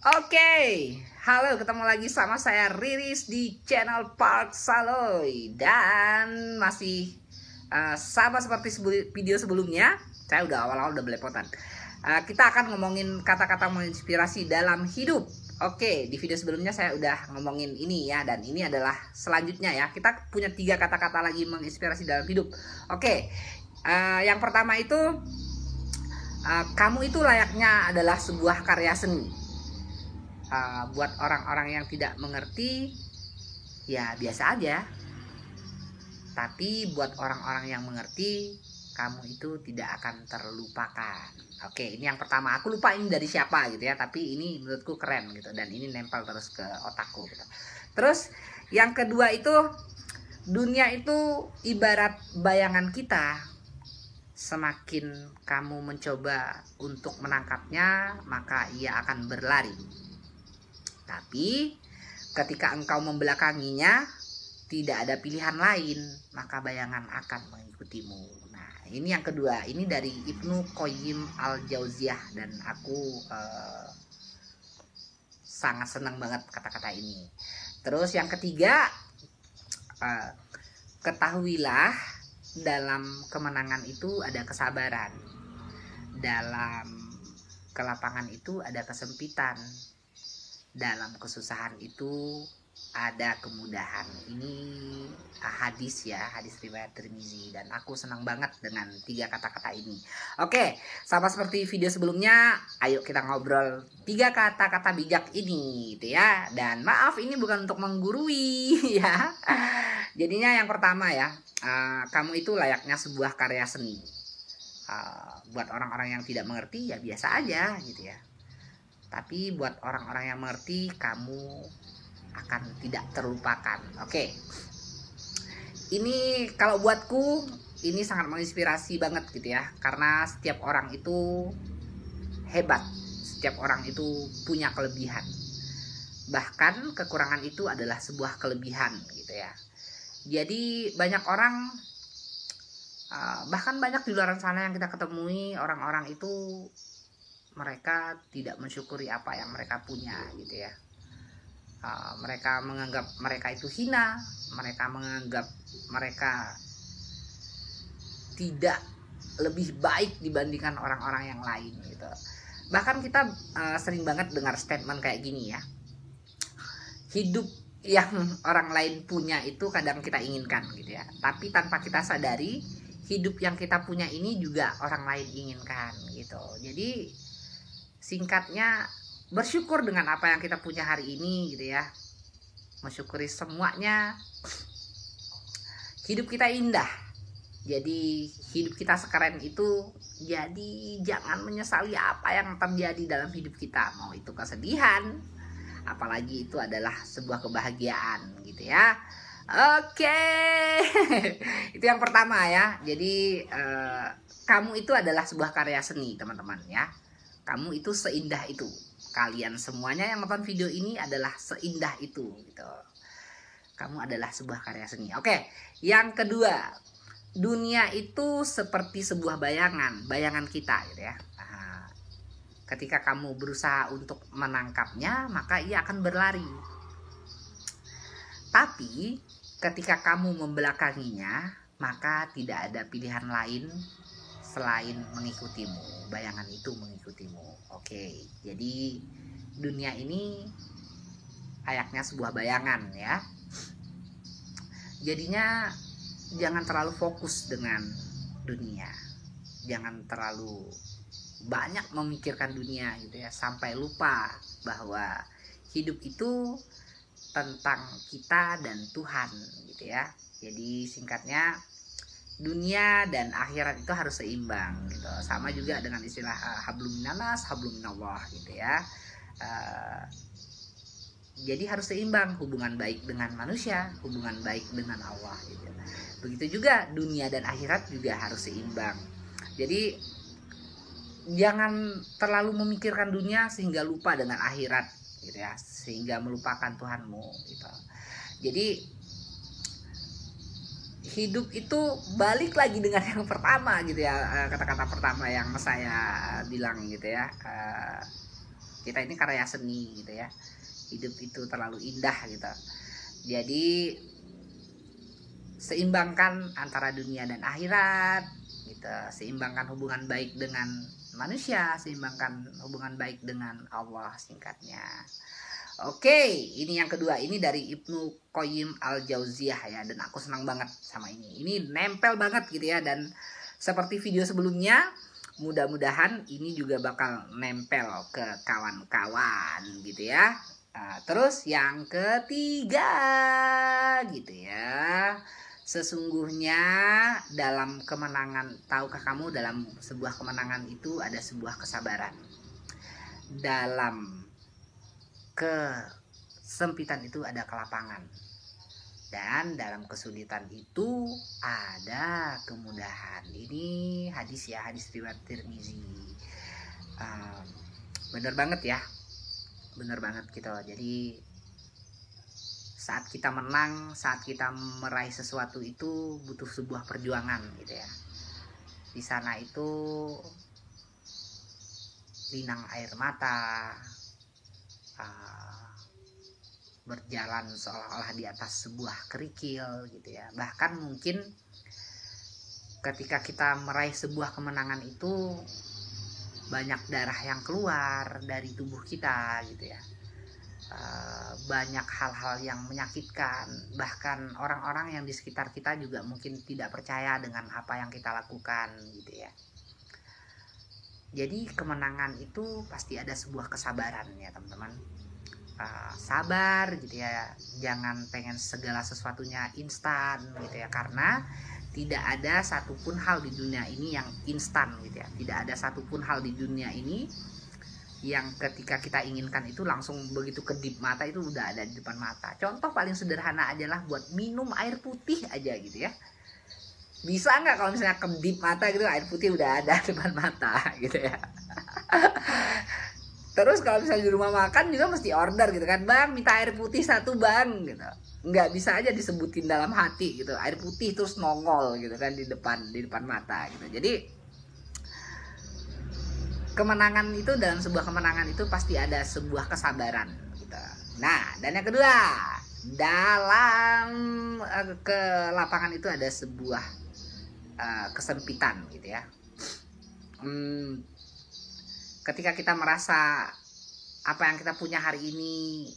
Oke, halo, ketemu lagi sama saya Riris di channel Park Saloy. Dan masih sama seperti video sebelumnya, saya udah awal-awal udah belepotan. Kita akan ngomongin kata-kata menginspirasi dalam hidup. Oke, di video sebelumnya saya udah ngomongin ini ya, dan ini adalah selanjutnya ya. Kita punya 3 kata-kata lagi menginspirasi dalam hidup. Oke, yang pertama itu kamu itu layaknya adalah sebuah karya seni. Buat orang-orang yang tidak mengerti, ya biasa aja. Tapi buat orang-orang yang mengerti, kamu itu tidak akan terlupakan. Oke, ini yang pertama. Aku lupa ini dari siapa gitu ya, tapi ini menurutku keren gitu, dan ini nempel terus ke otakku gitu. Terus yang kedua itu, dunia itu ibarat bayangan kita. Semakin kamu mencoba untuk menangkapnya, maka ia akan berlari. Tapi ketika engkau membelakanginya, tidak ada pilihan lain, maka bayangan akan mengikutimu. Nah, ini yang kedua. Ini dari Ibnu Qayyim al-Jauziyah, dan aku sangat senang banget kata-kata ini. Terus yang ketiga, ketahuilah dalam kemenangan itu ada kesabaran, dalam kelapangan itu ada kesempitan, dalam kesusahan itu ada kemudahan. Ini hadis ya, hadis riwayat Tirmizi, dan aku senang banget dengan 3 kata-kata ini. Oke, sama seperti video sebelumnya, ayo kita ngobrol 3 kata-kata bijak ini gitu ya. Dan maaf, ini bukan untuk menggurui ya. Jadinya yang pertama ya, kamu itu layaknya sebuah karya seni. Buat orang-orang yang tidak mengerti, ya biasa aja gitu ya. Tapi buat orang-orang yang mengerti, kamu akan tidak terlupakan. Oke. Ini kalau buatku, ini sangat menginspirasi banget gitu ya. Karena setiap orang itu hebat. Setiap orang itu punya kelebihan. Bahkan kekurangan itu adalah sebuah kelebihan gitu ya. Jadi banyak orang, bahkan banyak di luar sana yang kita ketemui, orang-orang itu mereka tidak mensyukuri apa yang mereka punya gitu ya. Mereka menganggap mereka itu hina, mereka menganggap mereka tidak lebih baik dibandingkan orang-orang yang lain gitu. Bahkan kita sering banget dengar statement kayak gini ya, hidup yang orang lain punya itu kadang kita inginkan gitu ya, tapi tanpa kita sadari hidup yang kita punya ini juga orang lain inginkan gitu. Jadi singkatnya, bersyukur dengan apa yang kita punya hari ini gitu ya. Mensyukuri semuanya. Hidup kita indah. Jadi hidup kita sekeren itu. Jadi jangan menyesali apa yang terjadi dalam hidup kita. Mau itu kesedihan, apalagi itu adalah sebuah kebahagiaan gitu ya. Oke. Itu yang pertama ya. Jadi kamu itu adalah sebuah karya seni, teman-teman ya. Kamu itu seindah itu. Kalian semuanya yang nonton video ini adalah seindah itu gitu. Kamu adalah sebuah karya seni. Oke, yang kedua, dunia itu seperti sebuah bayangan kita gitu ya. Ketika kamu berusaha untuk menangkapnya, maka ia akan berlari. Tapi ketika kamu membelakanginya, maka tidak ada pilihan lain selain mengikutimu. Bayangan itu mengikutimu. Oke, jadi dunia ini layaknya sebuah bayangan ya. Jadinya jangan terlalu fokus dengan dunia. Jangan terlalu banyak memikirkan dunia gitu ya, sampai lupa bahwa hidup itu tentang kita dan Tuhan gitu ya. Jadi singkatnya, dunia dan akhirat itu harus seimbang gitu. Sama juga dengan istilah hablum minanas, hablum minallah gitu ya. Jadi harus seimbang, hubungan baik dengan manusia, hubungan baik dengan Allah gitu. Begitu juga dunia dan akhirat juga harus seimbang. Jadi jangan terlalu memikirkan dunia sehingga lupa dengan akhirat gitu ya, sehingga melupakan Tuhanmu gitu. Jadi hidup itu balik lagi dengan yang pertama gitu ya, kata-kata pertama yang saya bilang gitu ya. Kita ini karya seni gitu ya. Hidup itu terlalu indah gitu. Jadi seimbangkan antara dunia dan akhirat gitu. Seimbangkan hubungan baik dengan manusia, seimbangkan hubungan baik dengan Allah, singkatnya. Oke, ini yang kedua. Ini dari Ibnu Qayyim al-Jauziyah ya. Dan aku senang banget sama ini. Ini nempel banget gitu ya. Dan seperti video sebelumnya, mudah-mudahan ini juga bakal nempel ke kawan-kawan gitu ya. Terus yang ketiga gitu ya. Sesungguhnya dalam kemenangan, tahukah kamu dalam sebuah kemenangan itu ada sebuah kesabaran. Dalam kesempitan itu ada kelapangan, dan dalam kesulitan itu ada kemudahan. Ini hadis ya, hadis riwayat Tirmizi. Bener banget ya, bener banget gitu. Jadi saat kita menang, saat kita meraih sesuatu itu butuh sebuah perjuangan gitu ya. Di sana itu linang air mata, berjalan seolah-olah di atas sebuah kerikil gitu ya. Bahkan mungkin ketika kita meraih sebuah kemenangan itu banyak darah yang keluar dari tubuh kita gitu ya. Banyak hal-hal yang menyakitkan, bahkan orang-orang yang di sekitar kita juga mungkin tidak percaya dengan apa yang kita lakukan gitu ya. Jadi kemenangan itu pasti ada sebuah kesabaran ya teman-teman. Sabar gitu ya, jangan pengen segala sesuatunya instan gitu ya, karena tidak ada satupun hal di dunia ini yang instan gitu ya. Tidak ada satupun hal di dunia ini yang ketika kita inginkan itu langsung begitu kedip mata itu udah ada di depan mata. Contoh paling sederhana adalah buat minum air putih aja gitu ya. Bisa nggak kalau misalnya kedip mata gitu air putih udah ada di depan mata gitu ya. Terus kalau misalnya di rumah makan juga mesti order gitu kan, bang minta air putih 1 bang gitu. Nggak bisa aja disebutin dalam hati gitu, air putih terus nongol gitu kan di depan mata gitu. Jadi kemenangan itu, dalam sebuah kemenangan itu pasti ada sebuah kesabaran gitu. Nah, dan yang kedua, dalam kelapangan itu ada sebuah kesempitan gitu ya. Ketika kita merasa apa yang kita punya hari ini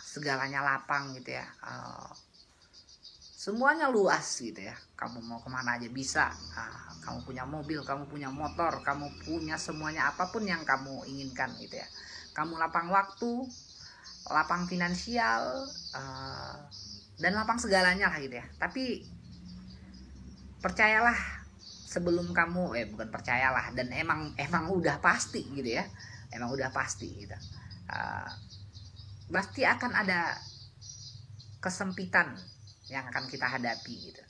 segalanya lapang gitu ya, semuanya luas gitu ya, kamu mau kemana aja bisa, kamu punya mobil, kamu punya motor, kamu punya semuanya, apapun yang kamu inginkan gitu ya, kamu lapang waktu, lapang finansial, dan lapang segalanya lah gitu ya. Tapi percayalah, sebelum kamu bukan percayalah, dan emang udah pasti gitu ya, emang udah pasti gitu, pasti akan ada kesempitan yang akan kita hadapi gitu.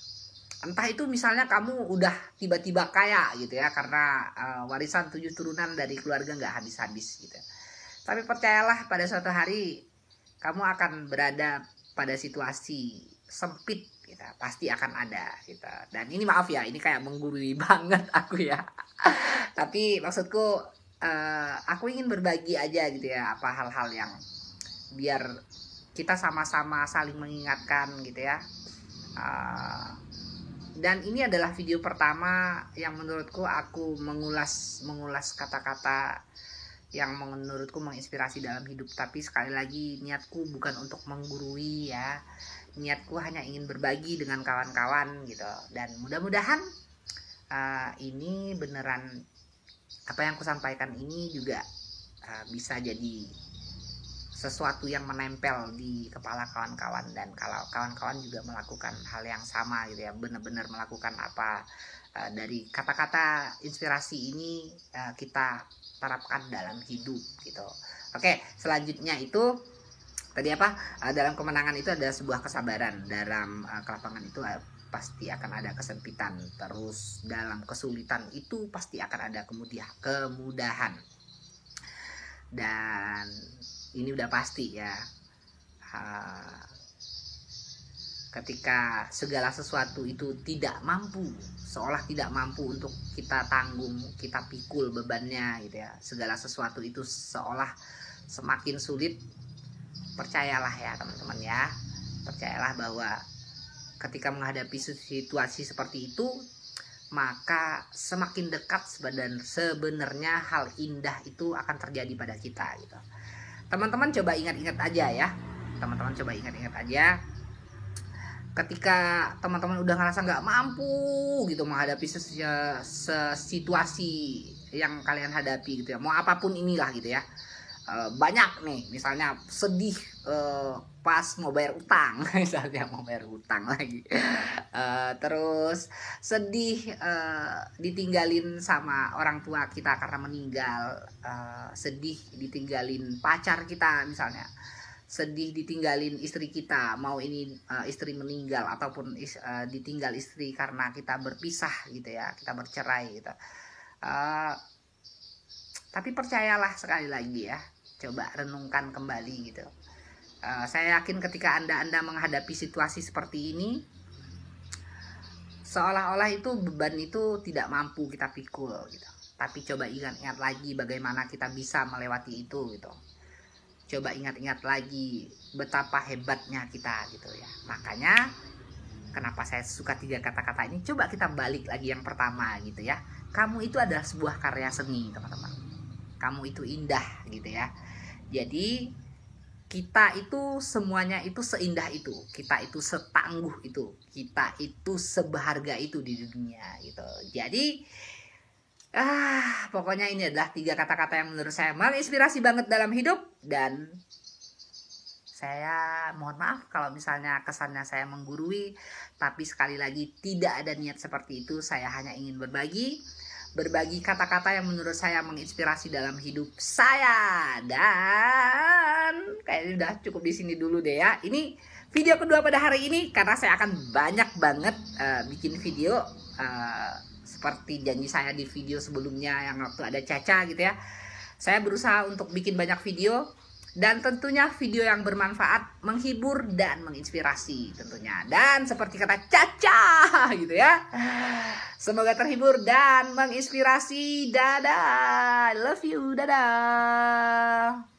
Entah itu misalnya kamu udah tiba-tiba kaya gitu ya, karena warisan 7 turunan dari keluarga nggak habis-habis gitu. Tapi percayalah, pada suatu hari kamu akan berada pada situasi sempit gitu, pasti akan ada gitu. Dan ini maaf ya, ini kayak menggurui banget aku ya. Tapi maksudku aku ingin berbagi aja gitu ya, apa hal-hal yang biar kita sama-sama saling mengingatkan gitu ya. Dan ini adalah video pertama yang menurutku aku mengulas kata-kata yang menurutku menginspirasi dalam hidup. Tapi sekali lagi, niatku bukan untuk menggurui ya, niatku hanya ingin berbagi dengan kawan-kawan gitu. Dan mudah-mudahan ini beneran, apa yang aku sampaikan ini juga bisa jadi sesuatu yang menempel di kepala kawan-kawan, dan kalau kawan-kawan juga melakukan hal yang sama gitu ya, benar-benar melakukan apa dari kata-kata inspirasi ini kita terapkan dalam hidup gitu. Oke, selanjutnya itu tadi apa? Dalam kemenangan itu ada sebuah kesabaran, dalam kelapangan itu pasti akan ada kesempitan, terus dalam kesulitan itu pasti akan ada kemudahan. Dan ini udah pasti ya. ketika segala sesuatu itu tidak mampu, seolah tidak mampu untuk kita tanggung, kita pikul bebannya gitu ya. Segala sesuatu itu seolah semakin sulit. Percayalah ya teman-teman ya, percayalah bahwa ketika menghadapi situasi seperti itu, maka semakin dekat dan sebenarnya hal indah itu akan terjadi pada kita gitu. Teman-teman coba ingat-ingat aja ya, teman-teman coba ingat-ingat aja, ketika teman-teman udah ngerasa nggak mampu gitu menghadapi situasi yang kalian hadapi gitu ya, mau apapun inilah gitu ya. Banyak nih misalnya sedih pas mau bayar utang misalnya mau bayar utang lagi, terus sedih ditinggalin sama orang tua kita karena meninggal, sedih ditinggalin pacar kita misalnya, sedih ditinggalin istri kita, mau ini istri meninggal ataupun ditinggal istri karena kita berpisah gitu ya, kita bercerai gitu. Tapi percayalah, sekali lagi ya, coba renungkan kembali gitu. Saya yakin ketika Anda menghadapi situasi seperti ini, seolah-olah itu beban itu tidak mampu kita pikul gitu. Tapi coba ingat-ingat lagi bagaimana kita bisa melewati itu gitu. Coba ingat-ingat lagi betapa hebatnya kita gitu ya. Makanya kenapa saya suka 3 kata-kata ini. Coba kita balik lagi yang pertama gitu ya. Kamu itu adalah sebuah karya seni teman-teman. Kamu itu indah gitu ya. Jadi kita itu semuanya itu seindah itu, kita itu setangguh itu, kita itu seberharga itu di dunia gitu. Jadi pokoknya ini adalah 3 kata-kata yang menurut saya menginspirasi banget dalam hidup. Dan saya mohon maaf kalau misalnya kesannya saya menggurui, tapi sekali lagi tidak ada niat seperti itu. Saya hanya ingin berbagi kata-kata yang menurut saya menginspirasi dalam hidup saya. Dan kayaknya udah cukup di sini dulu deh ya. Ini video kedua pada hari ini, karena saya akan banyak banget bikin video seperti janji saya di video sebelumnya yang waktu ada Caca gitu ya. Saya berusaha untuk bikin banyak video, dan tentunya video yang bermanfaat, menghibur dan menginspirasi tentunya. Dan seperti kata Caca gitu ya, semoga terhibur dan menginspirasi. Dadah, I love you, dadah.